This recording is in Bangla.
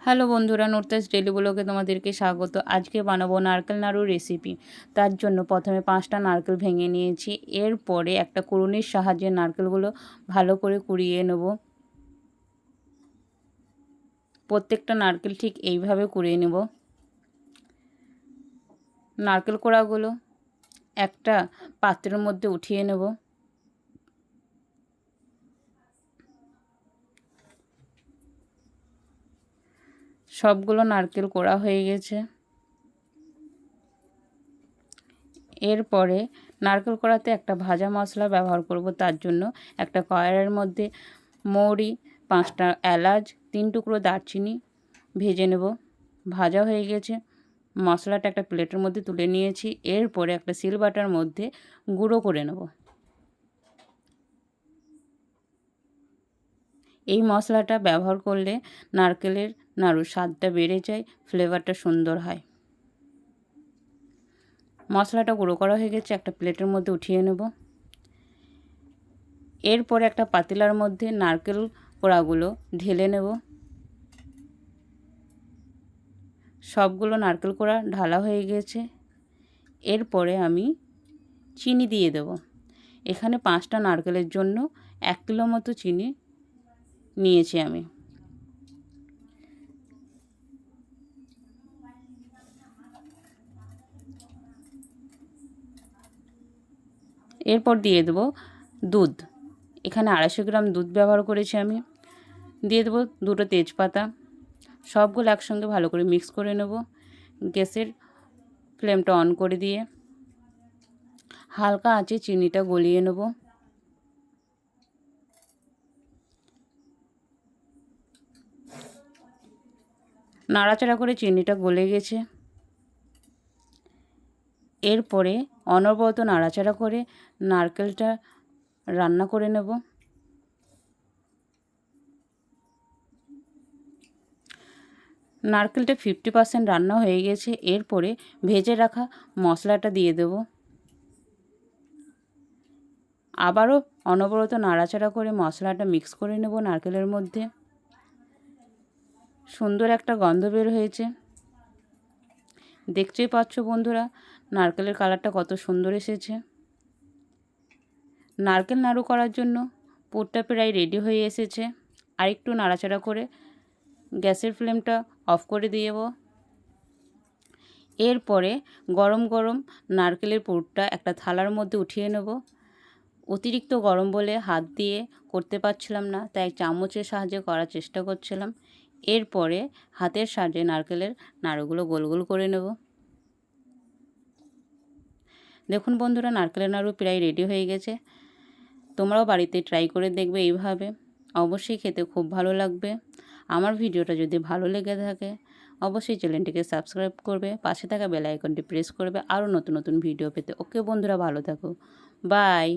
হ্যালো বন্ধুরা, নুরতাস ডেলি ব্লগে তোমাদেরকে স্বাগত। আজকে বানাবো নারকেল নাড়ুর রেসিপি। তার জন্য প্রথমে 5টা নারকেল ভেঙে নিয়েছি। এরপরে একটা কুড়ুনির সাহায্যে নারকেলগুলো ভালো করে কুড়িয়ে নেব। প্রত্যেকটা নারকেল ঠিক এইভাবে কুড়িয়ে নেব। নারকেল কোড়াগুলো একটা পাত্রের মধ্যে উঠিয়ে নেব। সবগুলো নারকেল কোড়া হয়ে গেছে। এরপরে নারকেল কোড়াতে একটা ভাজা মশলা ব্যবহার করব। তার জন্য একটা কড়াইয়ের মধ্যে মৌরি, 5টা এলাচ, 3 টুকরো দারচিনি ভেজে নেব। ভাজা হয়ে গেছে। মশলাটা একটা প্লেটের মধ্যে তুলে নিয়েছি। এরপরে একটা শিলবাটার মধ্যে গুঁড়ো করে নেব। এই মশলাটা ব্যবহার করলে নারকেলের নাড়ুর স্বাদটা বেড়ে যায়, ফ্লেভারটা সুন্দর হয়। মশলাটা গুঁড়ো করা হয়ে গেছে, একটা প্লেটের মধ্যে উঠিয়ে নেব। এরপরে একটা পাতিলার মধ্যে নারকেল কোড়াগুলো ঢেলে নেব। সবগুলো নারকেল কোড়া ঢালা হয়ে গেছে। এরপরে আমি চিনি দিয়ে দেব। এখানে 5টা নারকেলের জন্য 1 কিলো মতো চিনি নিয়েছি আমি। এরপর দিয়ে দেব দুধ। এখানে 250 গ্রাম দুধ ব্যবহার করেছি আমি। দিয়ে দেবো 2টো তেজপাতা। সবগুলো একসঙ্গে ভালো করে মিক্স করে নেব। গ্যাসের ফ্লেমটা অন করে দিয়ে হালকা আঁচে চিনিটা গলিয়ে নেব। নাড়াচাড়া করে চিনিটা গলে গেছে। এরপরে অনবরত নাড়াচাড়া করে নারকেলটা রান্না করে নেব। নারকেলটা 50% রান্না হয়ে গেছে। এরপরে ভেজে রাখা মশলাটা দিয়ে দেব। আবারও অনবরত নাড়াচাড়া করে মশলাটা মিক্স করে নেব নারকেলের মধ্যে। সুন্দর একটা গন্ধ বের হয়েছে। দেখতেই পাচ্ছ বন্ধুরা, নারকেলের কালারটা কত সুন্দর এসেছে। নারকেল নাড়ু করার জন্য পুরটা প্রায় রেডি হয়ে এসেছে। আর একটু নাড়াচাড়া করে গ্যাসের ফ্লেমটা অফ করে দেব। এরপরে গরম গরম নারকেলের পুরটা একটা থালার মধ্যে উঠিয়ে নেব। অতিরিক্ত গরম বলে হাত দিয়ে করতে পারছিলাম না, তাই চামচের সাহায্যে করার চেষ্টা করছিলাম। এরপরে হাতের সাহায্যে নারকেলের নাড়ুগুলো গোল গোল করে নেব। দেখুন বন্ধুরা, নারকেলের নাড়ু প্রায় রেডি হয়ে গেছে। তোমরাও বাড়িতে ট্রাই করে দেখবে এইভাবে। অবশ্যই খেতে খুব ভালো লাগবে। আমার ভিডিওটা যদি ভালো লেগে থাকে অবশ্যই চ্যানেলটিকে সাবস্ক্রাইব করবে, পাশে থাকা বেল আইকনটি প্রেস করবে আরও নতুন নতুন ভিডিও পেতে। ওকে বন্ধুরা, ভালো থাকো। বাই।